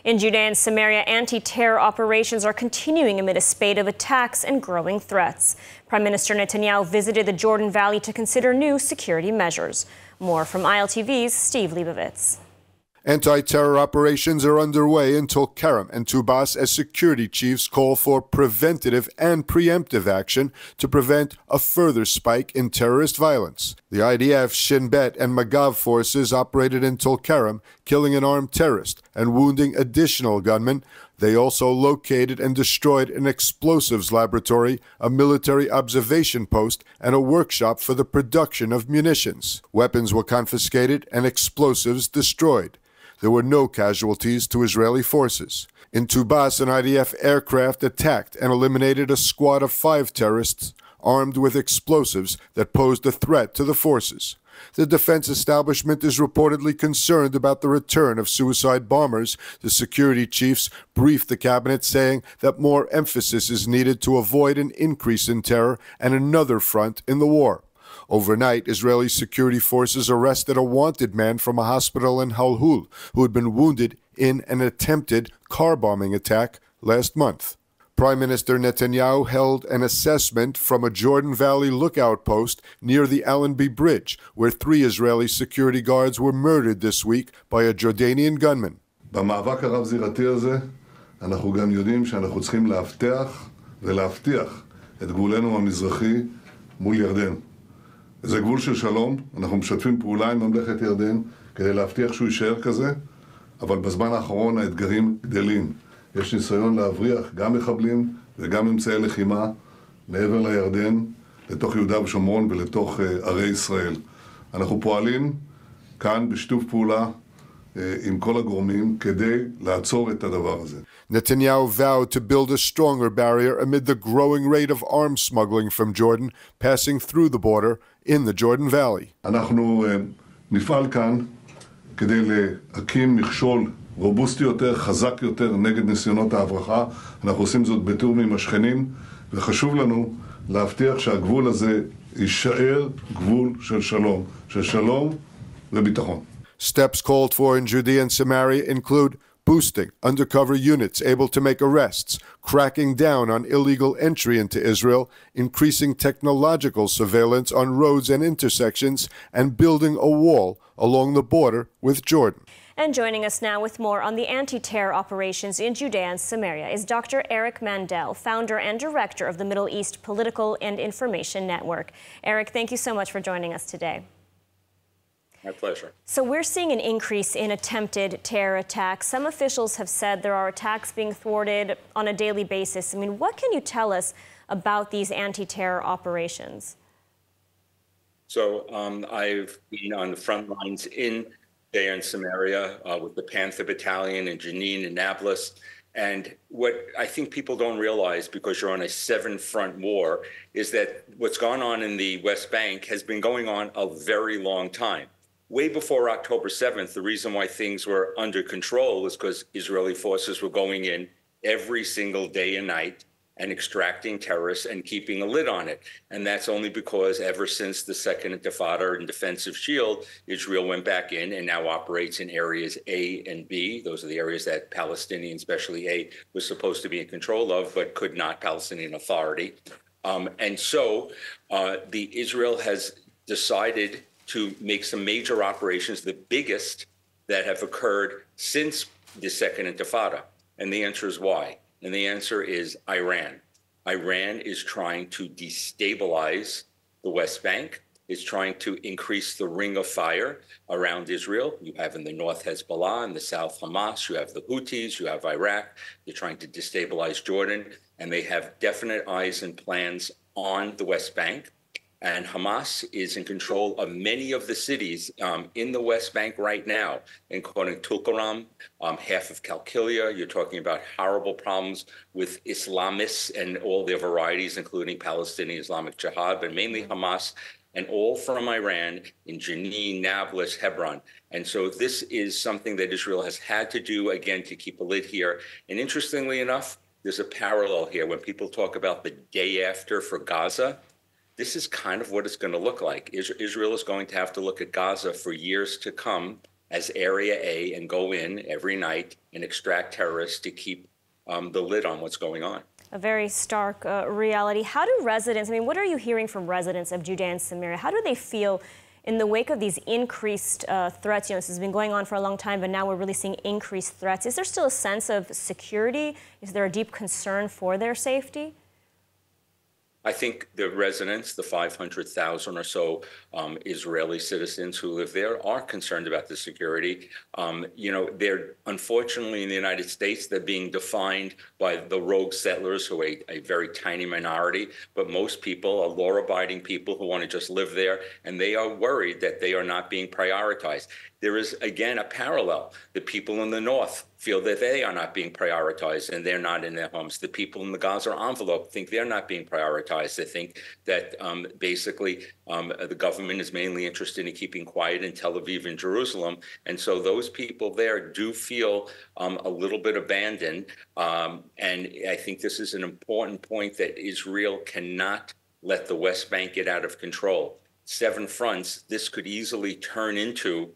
In Judea and Samaria, anti-terror operations are continuing amid a spate of attacks and growing threats. Prime Minister Netanyahu visited the Jordan Valley to consider new security measures. More from ILTV's Steve Leibovitz. Anti-terror operations are underway in Tel Aviv and Tubas as security chiefs call for preventative and preemptive action to prevent a further spike in terrorist violence. The IDF, Shin Bet, and Magav forces operated in Tel Aviv, killing an armed terrorist and wounding additional gunmen. They also located and destroyed an explosives laboratory, a military observation post, and a workshop for the production of munitions. Weapons were confiscated and explosives destroyed. There were no casualties to Israeli forces. In Tubas, an IDF aircraft attacked and eliminated a squad of 5 terrorists armed with explosives that posed a threat to the forces. The defense establishment is reportedly concerned about the return of suicide bombers. The security chiefs briefed the cabinet, saying that more emphasis is needed to avoid an increase in terror and another front in the war. Overnight, Israeli security forces arrested a wanted man from a hospital in Halhul who had been wounded in an attempted car bombing attack last month. Prime Minister Netanyahu held an assessment from a Jordan Valley lookout post near the Allenby Bridge, where 3 Israeli security guards were murdered this week by a Jordanian gunman. במאבק הרב-זירתי הזה, אנחנו גם יודעים שאנחנו צריכים להבטיח ולהבטיח את גבולנו המזרחי מול ירדן. זה גבול של שלום, אנחנו משתפים פעולה עם ממלכת ירדן כדי להבטיח שהוא יישאר כזה, אבל בזמן האחרון האתגרים גדלים. יש ניסיון להבריח גם מחבלים וגם אמצעי לחימה מעבר לירדן, לתוך יהודה ושומרון ולתוך ערי ישראל. אנחנו פועלים כאן בשיתוף פעולה עם כל הגורמים כדי לעצור את הדבר הזה. Netanyahu vowed to build a stronger barrier amid the growing rate of arms smuggling from Jordan passing through the border in the Jordan Valley. אנחנו נפעל כאן כדי להקים מכשול רובוסטי יותר, חזק יותר נגד ניסיונות ההברחה. אנחנו עושים זאת בתיאום עם השכנים, וחשוב לנו להבטיח שהגבול הזה יישאר גבול של שלום וביטחון. Steps called for in Judea and Samaria include boosting undercover units able to make arrests, cracking down on illegal entry into Israel, increasing technological surveillance on roads and intersections, and building a wall along the border with Jordan. And joining us now with more on the anti-terror operations in Judea and Samaria is Dr. Eric Mandel, founder and director of the Middle East Political and Information Network. Eric, thank you so much for joining us today. My pleasure. So we're seeing an increase in attempted terror attacks. Some officials have said there are attacks being thwarted on a daily basis. I mean, what can you tell us about these anti-terror operations? So I've been on the front lines in Judea and Samaria with the Panther Battalion in Jenin and Nablus. And what I think people don't realize, because you're on a 7-front war, is that what's gone on in the West Bank has been going on a very long time. Way before October 7th, the reason why things were under control is because Israeli forces were going in every single day and night and extracting terrorists and keeping a lid on it. And that's only because ever since the Second Intifada and Defensive Shield, Israel went back in and now operates in areas A and B. Those are the areas that Palestinians, especially A, was supposed to be in control of, but could not, Palestinian Authority. And so Israel has decided to make some major operations, the biggest that have occurred since the Second Intifada. And the answer is why? And the answer is Iran. Iran is trying to destabilize the West Bank. It's trying to increase the ring of fire around Israel. You have in the north Hezbollah, in the south Hamas. You have the Houthis, you have Iraq. They're trying to destabilize Jordan. And they have definite eyes and plans on the West Bank. And Hamas is in control of many of the cities in the West Bank right now, including Tulkarem, half of Qalqilia. You're talking about horrible problems with Islamists and all their varieties, including Palestinian Islamic Jihad, but mainly Hamas, and all from Iran in Jenin, Nablus, Hebron. And so this is something that Israel has had to do, again, to keep a lid here. And interestingly enough, there's a parallel here when people talk about the day after for Gaza. This is kind of what it's going to look like. Israel is going to have to look at Gaza for years to come as Area A and go in every night and extract terrorists to keep the lid on what's going on. A very stark reality. How do residents, I mean, what are you hearing from residents of Judea and Samaria? How do they feel in the wake of these increased threats? You know, this has been going on for a long time, but now we're really seeing increased threats. Is there still a sense of security? Is there a deep concern for their safety? I think the residents, the 500,000 or so Israeli citizens who live there, are concerned about the security. You know, they're unfortunately in the United States, they're being defined by the rogue settlers, who are a very tiny minority. But most people are law-abiding people who want to just live there, and they are worried that they are not being prioritized. There is, again, a parallel. The people in the north feel that they are not being prioritized and they're not in their homes. The people in the Gaza envelope think they're not being prioritized. They think that basically the government is mainly interested in keeping quiet in Tel Aviv and Jerusalem. And so those people there do feel a little bit abandoned. And I think this is an important point, that Israel cannot let the West Bank get out of control. 7 fronts, this could easily turn into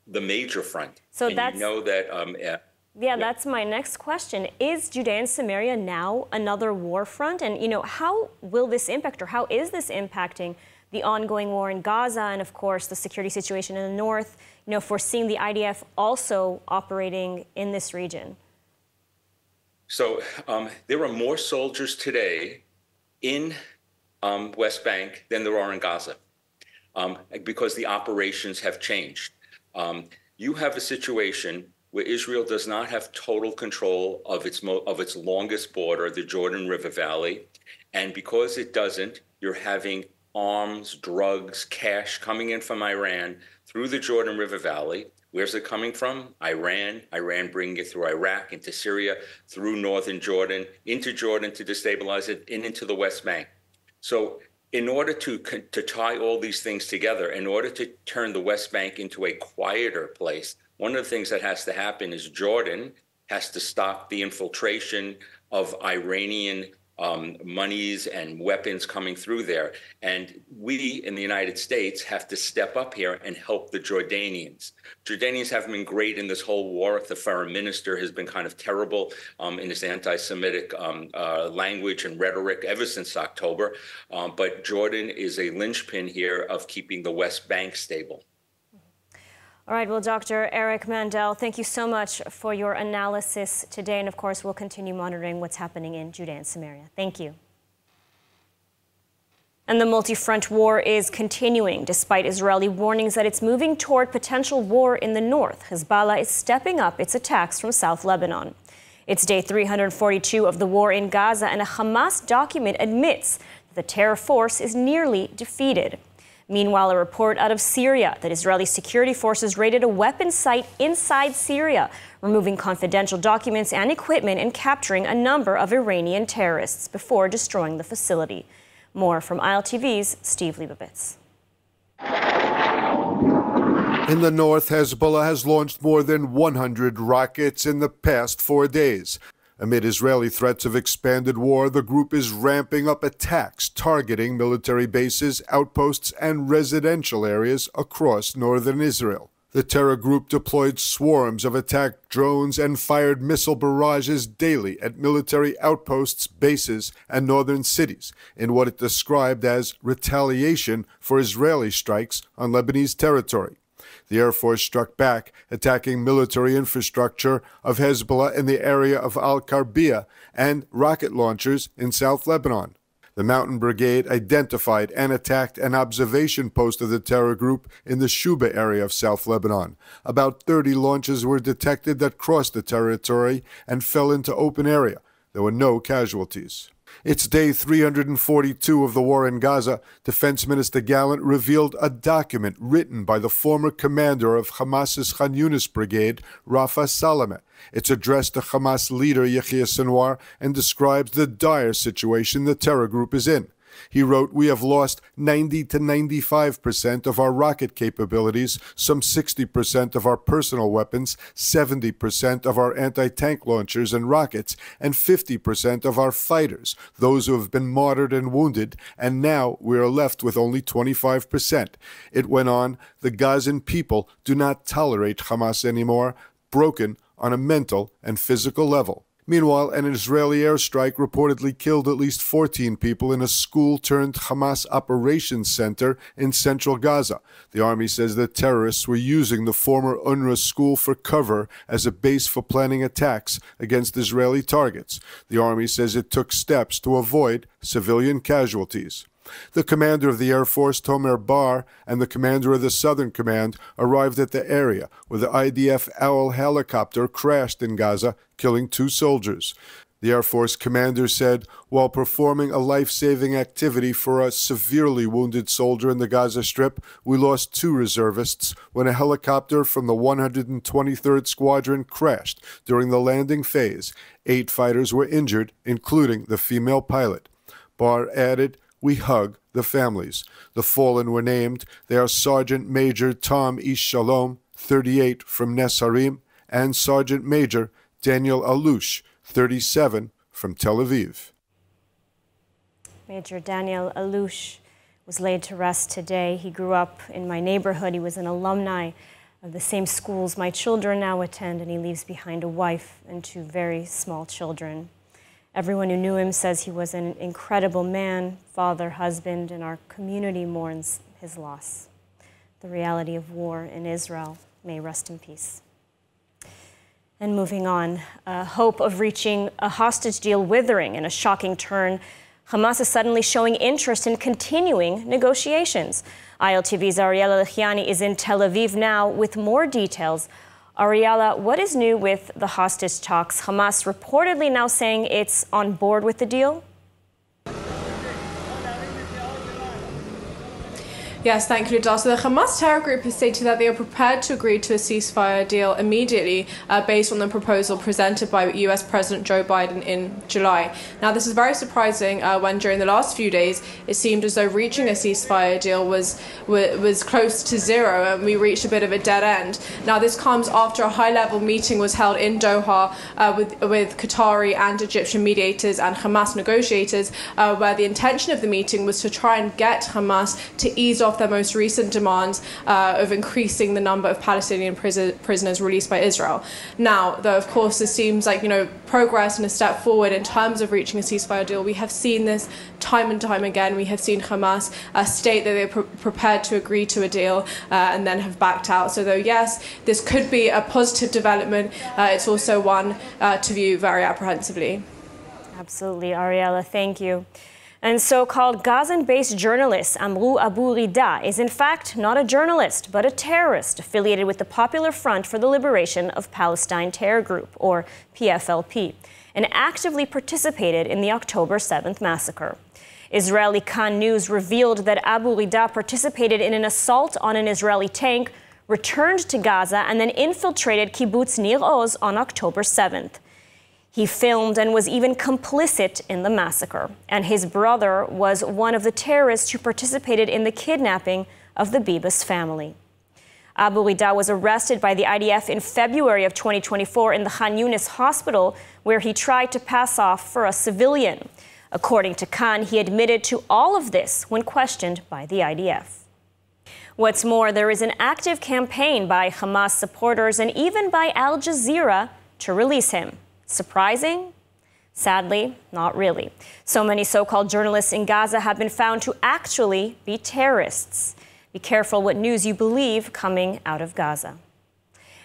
the major front. So and that's, you know that, that's my next question. Is Judea and Samaria now another war front? And, you know, how will this impact, or how is this impacting the ongoing war in Gaza and, of course, the security situation in the north, you know, foreseeing the IDF also operating in this region? So there are more soldiers today in West Bank than there are in Gaza, because the operations have changed. You have a situation where Israel does not have total control of its longest border, the Jordan River Valley. And because it doesn't, you're having arms, drugs, cash coming in from Iran through the Jordan River Valley. Where's it coming from? Iran. Iran bringing it through Iraq, into Syria, through northern Jordan, into Jordan to destabilize it, and into the West Bank. So in order to tie all these things together, in order to turn the West Bank into a quieter place, one of the things that has to happen is Jordan has to stop the infiltration of Iranian monies and weapons coming through there. And we in the United States have to step up here and help the Jordanians. Jordanians haven't been great in this whole war. The foreign minister has been kind of terrible in his anti-Semitic language and rhetoric ever since October. But Jordan is a linchpin here of keeping the West Bank stable. All right, well, Dr. Eric Mandel, thank you so much for your analysis today. And of course, we'll continue monitoring what's happening in Judea and Samaria. Thank you. And the multi-front war is continuing despite Israeli warnings that it's moving toward potential war in the north. Hezbollah is stepping up its attacks from South Lebanon. It's day 342 of the war in Gaza, and a Hamas document admits that the terror force is nearly defeated. Meanwhile, a report out of Syria that Israeli security forces raided a weapons site inside Syria, removing confidential documents and equipment and capturing a number of Iranian terrorists before destroying the facility. More from ILTV's Steve Leibovitz. In the north, Hezbollah has launched more than 100 rockets in the past 4 days. Amid Israeli threats of expanded war, the group is ramping up attacks targeting military bases, outposts, and residential areas across northern Israel. The terror group deployed swarms of attack drones and fired missile barrages daily at military outposts, bases, and northern cities in what it described as retaliation for Israeli strikes on Lebanese territory. The Air Force struck back, attacking military infrastructure of Hezbollah in the area of Al-Karbiya and rocket launchers in South Lebanon. The Mountain Brigade identified and attacked an observation post of the terror group in the Shuba area of South Lebanon. About 30 launches were detected that crossed the territory and fell into open area. There were no casualties. It's day 342 of the war in Gaza. Defense Minister Gallant revealed a document written by the former commander of Hamas's Khan Yunis brigade, Rafa Salameh. It's addressed to Hamas leader Yahya Sinwar and describes the dire situation the terror group is in. He wrote, "We have lost 90 to 95% of our rocket capabilities, some 60% of our personal weapons, 70% of our anti-tank launchers and rockets, and 50% of our fighters, those who have been martyred and wounded, and now we are left with only 25%. It went on, "The Gazan people do not tolerate Hamas anymore, broken on a mental and physical level." Meanwhile, an Israeli airstrike reportedly killed at least 14 people in a school-turned-Hamas operations center in central Gaza. The army says that terrorists were using the former UNRWA school for cover as a base for planning attacks against Israeli targets. The army says it took steps to avoid civilian casualties. The commander of the Air Force, Tomer Bar, and the commander of the Southern Command arrived at the area where the IDF Owl helicopter crashed in Gaza, killing 2 soldiers. The Air Force commander said, while performing a life-saving activity for a severely wounded soldier in the Gaza Strip, we lost 2 reservists when a helicopter from the 123rd Squadron crashed during the landing phase. 8 fighters were injured, including the female pilot. Bar added, "We hug the families." The fallen were named. They are Sergeant Major Tom Ish Shalom, 38, from Nes Harim, and Sergeant Major Daniel Alush, 37, from Tel Aviv. Major Daniel Alush was laid to rest today. He grew up in my neighborhood. He was an alumni of the same schools my children now attend, and he leaves behind a wife and 2 very small children. Everyone who knew him says he was an incredible man, father, husband, and our community mourns his loss. The reality of war in Israel may rest in peace. And moving on, hope of reaching a hostage deal withering in a shocking turn. Hamas is suddenly showing interest in continuing negotiations. ILTV's Ariella Lechiani is in Tel Aviv now with more details. Ariella, what is new with the hostage talks? Hamas reportedly now saying it's on board with the deal? Yes, thank you, Lidar. So the Hamas terror group has stated that they are prepared to agree to a ceasefire deal immediately based on the proposal presented by US President Joe Biden in July. Now, this is very surprising when during the last few days it seemed as though reaching a ceasefire deal was close to zero and we reached a bit of a dead end. Now, this comes after a high-level meeting was held in Doha with Qatari and Egyptian mediators and Hamas negotiators where the intention of the meeting was to try and get Hamas to ease off their most recent demands of increasing the number of Palestinian prisoners released by Israel. Now, though, of course, this seems like, progress and a step forward in terms of reaching a ceasefire deal. We have seen this time and time again. We have seen Hamas state that they're prepared to agree to a deal and then have backed out. So, though, yes, this could be a positive development, it's also one to view very apprehensively. Absolutely, Ariella, thank you. And so-called Gazan-based journalist Amrou Abu Rida is in fact not a journalist, but a terrorist affiliated with the Popular Front for the Liberation of Palestine Terror Group, or PFLP, and actively participated in the October 7th massacre. Israeli Kan News revealed that Abu Rida participated in an assault on an Israeli tank, returned to Gaza, and then infiltrated Kibbutz Nir Oz on October 7th. He filmed and was even complicit in the massacre, and his brother was one of the terrorists who participated in the kidnapping of the Bibas family. Abu Rida was arrested by the IDF in February of 2024 in the Khan Yunis hospital, where he tried to pass off for a civilian. According to Khan, he admitted to all of this when questioned by the IDF. What's more, there is an active campaign by Hamas supporters and even by Al Jazeera to release him. Surprising? Sadly, not really. So many so-called journalists in Gaza have been found to actually be terrorists. Be careful what news you believe coming out of Gaza.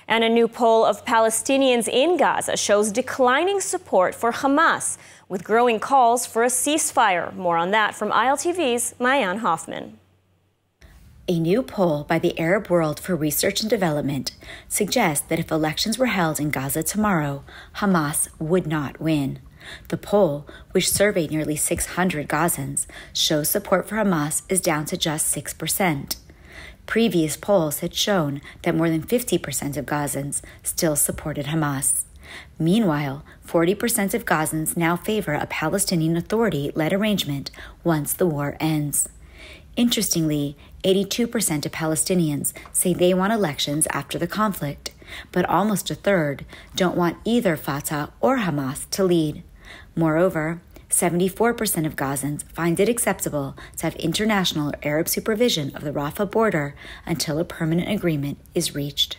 And a new poll of Palestinians in Gaza shows declining support for Hamas, with growing calls for a ceasefire. More on that from ILTV's Mayan Hoffman. A new poll by the Arab World for Research and Development suggests that if elections were held in Gaza tomorrow, Hamas would not win. The poll, which surveyed nearly 600 Gazans, shows support for Hamas is down to just 6%. Previous polls had shown that more than 50% of Gazans still supported Hamas. Meanwhile, 40% of Gazans now favor a Palestinian Authority-led arrangement once the war ends. Interestingly, 82% of Palestinians say they want elections after the conflict, but almost a third don't want either Fatah or Hamas to lead. Moreover, 74% of Gazans find it acceptable to have international or Arab supervision of the Rafah border until a permanent agreement is reached.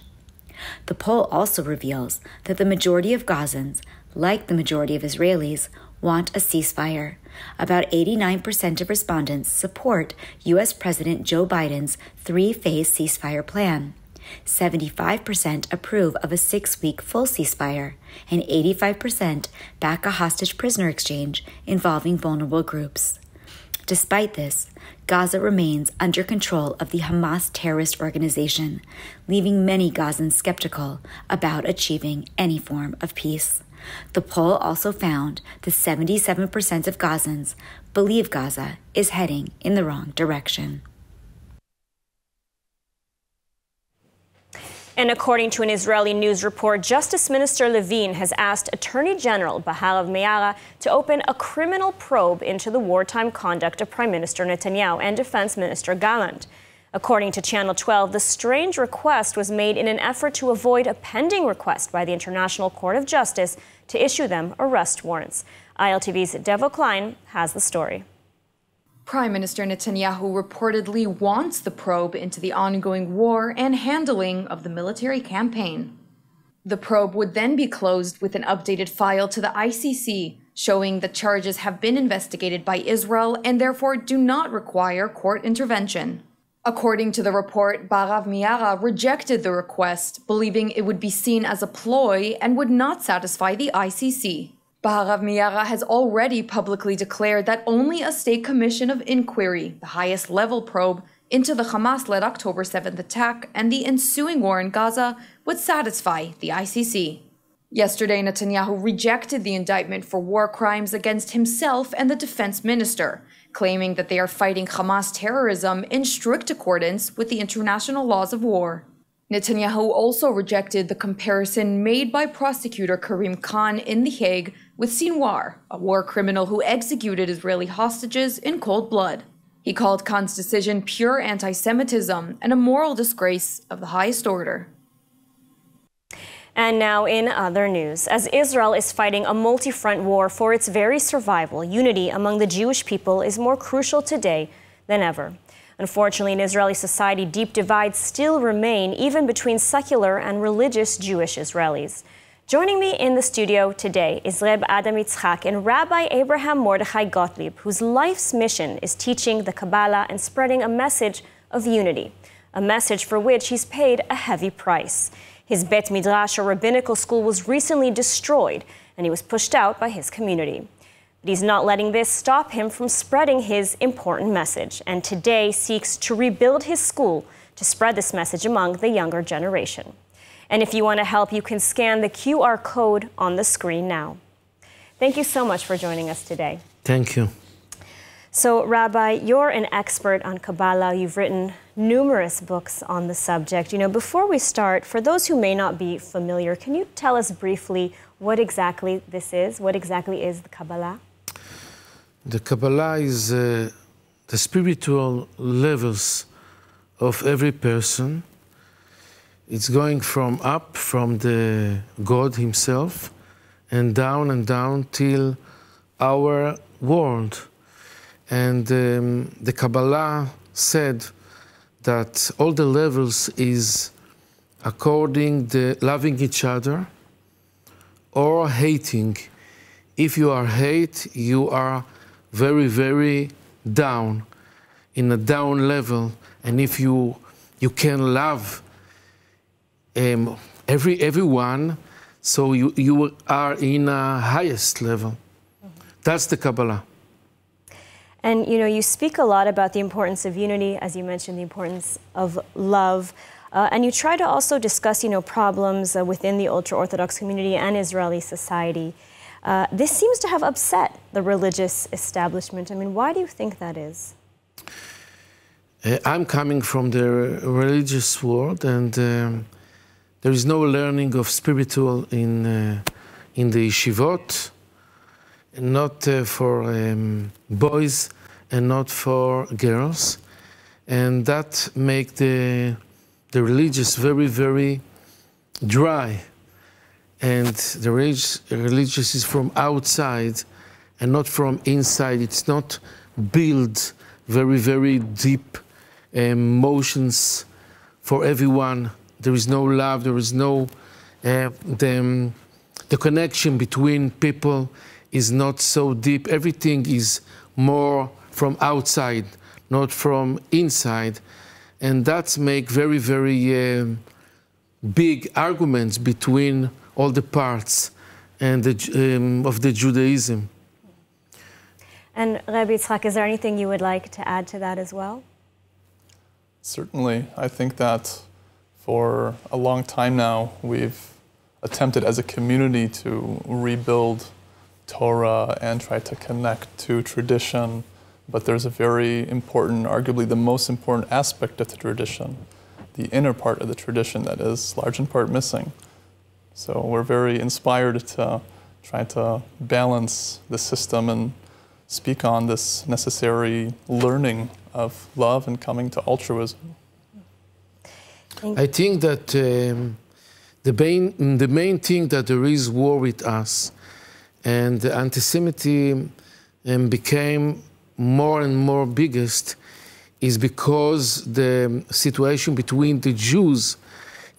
The poll also reveals that the majority of Gazans, like the majority of Israelis, want a ceasefire. About 89% of respondents support U.S. President Joe Biden's three-phase ceasefire plan. 75% approve of a 6-week full ceasefire, and 85% back a hostage prisoner exchange involving vulnerable groups. Despite this, Gaza remains under control of the Hamas terrorist organization, leaving many Gazans skeptical about achieving any form of peace. The poll also found that 77% of Gazans believe Gaza is heading in the wrong direction. And according to an Israeli news report, Justice Minister Levine has asked Attorney General Baharav Miara to open a criminal probe into the wartime conduct of Prime Minister Netanyahu and Defense Minister Gallant. According to Channel 12, the strange request was made in an effort to avoid a pending request by the International Court of Justice to issue them arrest warrants. ILTV's Devo Klein has the story. Prime Minister Netanyahu reportedly wants the probe into the ongoing war and handling of the military campaign. The probe would then be closed with an updated file to the ICC, showing that charges have been investigated by Israel and therefore do not require court intervention. According to the report, Baharav Miara rejected the request, believing it would be seen as a ploy and would not satisfy the ICC. Baharav Miara has already publicly declared that only a state commission of inquiry, the highest level probe, into the Hamas-led October 7th attack and the ensuing war in Gaza would satisfy the ICC. Yesterday, Netanyahu rejected the indictment for war crimes against himself and the defense minister, claiming that they are fighting Hamas terrorism in strict accordance with the international laws of war. Netanyahu also rejected the comparison made by prosecutor Karim Khan in The Hague with Sinwar, a war criminal who executed Israeli hostages in cold blood. He called Khan's decision pure anti-Semitism and a moral disgrace of the highest order. And now in other news, as Israel is fighting a multi-front war for its very survival, unity among the Jewish people is more crucial today than ever. Unfortunately, in Israeli society, deep divides still remain, even between secular and religious Jewish Israelis. Joining me in the studio today is Reb Adam Yitzchak and Rabbi Abraham Mordechai Gottlieb, whose life's mission is teaching the Kabbalah and spreading a message of unity, a message for which he's paid a heavy price. His Bet Midrash, or rabbinical school, was recently destroyed, and he was pushed out by his community. But he's not letting this stop him from spreading his important message, and today seeks to rebuild his school to spread this message among the younger generation. And if you want to help, you can scan the QR code on the screen now. Thank you so much for joining us today. Thank you. So, Rabbi, you're an expert on Kabbalah. You've written numerous books on the subject. Before we start, for those who may not be familiar, can you tell us briefly what exactly this is? What exactly is the Kabbalah? The Kabbalah is the spiritual levels of every person. It's going from up, from the God himself, and down till our world. And the Kabbalah said that all the levels is according to loving each other or hating. If you are hate, you are very, very down, in a down level. And if you can love everyone, so you are in a highest level. That's the Kabbalah. And, you speak a lot about the importance of unity, as you mentioned, the importance of love. And you try to also discuss, problems within the ultra-Orthodox community and Israeli society. This seems to have upset the religious establishment. I mean, why do you think that is? I'm coming from the religious world, and there is no learning of spiritual in in the yeshivot, and not for boys and not for girls. And that make the religious very, very dry. And the religious is from outside and not from inside. It's not build very, very deep emotions for everyone. There is no love, there is no, the connection between people is not so deep. Everything is more from outside, not from inside. And that's make very, very big arguments between all the parts and of the Judaism. And Rabbi Yitzhak, is there anything you would like to add to that as well? Certainly. I think that for a long time now, we've attempted as a community to rebuild Torah and try to connect to tradition. But there's a very important, arguably the most important aspect of the tradition, the inner part of the tradition that is large in part missing. So we're very inspired to try to balance the system and speak on this necessary learning of love and coming to altruism. I think that the main thing that there is war with us, and the anti-Semitism became more and more biggest, is because the situation between the Jews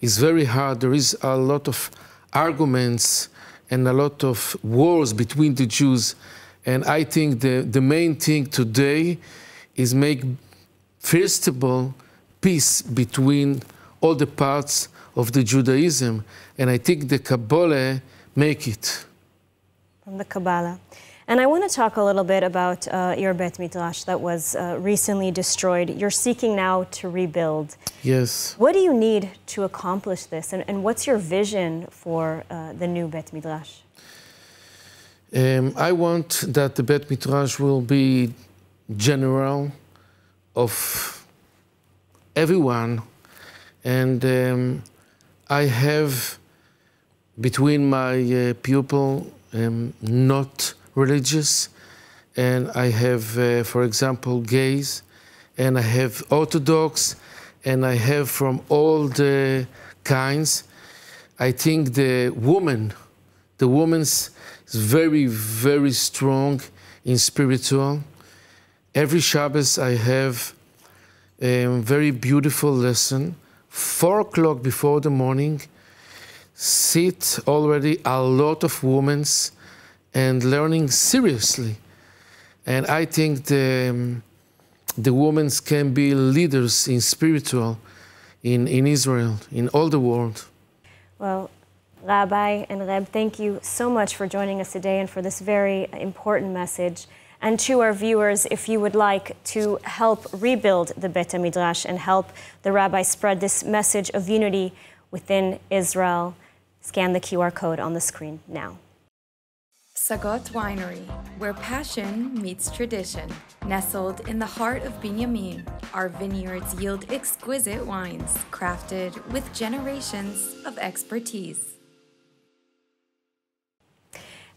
is very hard. There is a lot of arguments and a lot of wars between the Jews. And I think the main thing today is make, first of all, peace between all the parts of the Judaism. And I think the Kabbalah make it. From the Kabbalah. And I want to talk a little bit about your Bet Midrash that was recently destroyed. You're seeking now to rebuild. Yes. What do you need to accomplish this? And what's your vision for the new Bet Midrash? I want that the Bet Midrash will be general of everyone. And I have between my pupil not religious, and I have, for example, gays, and I have Orthodox, and I have from all the kinds. I think the woman's is very, very strong in spiritual. Every Shabbos I have a very beautiful lesson. 4 o'clock before the morning, sit already a lot of women and learning seriously. And I think the women can be leaders in spiritual in Israel, in all the world. Well, Rabbi and Reb, thank you so much for joining us today and for this very important message. And to our viewers, if you would like to help rebuild the Bet Midrash and help the rabbi spread this message of unity within Israel, scan the QR code on the screen now. Sagot Winery, where passion meets tradition. Nestled in the heart of Binyamin, our vineyards yield exquisite wines crafted with generations of expertise.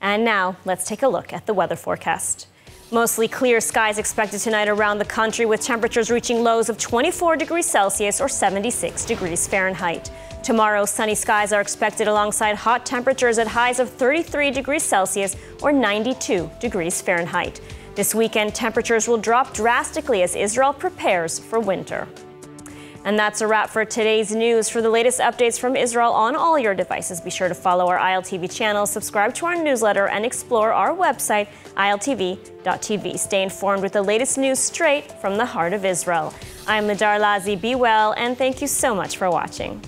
And now, let's take a look at the weather forecast. Mostly clear skies expected tonight around the country, with temperatures reaching lows of 24 degrees Celsius or 76 degrees Fahrenheit. Tomorrow, sunny skies are expected alongside hot temperatures at highs of 33 degrees Celsius or 92 degrees Fahrenheit. This weekend, temperatures will drop drastically as Israel prepares for winter. And that's a wrap for today's news. For the latest updates from Israel on all your devices, be sure to follow our ILTV channel, subscribe to our newsletter, and explore our website, iltv.tv. Stay informed with the latest news straight from the heart of Israel. I'm Ladar Lazi. Be well, and thank you so much for watching.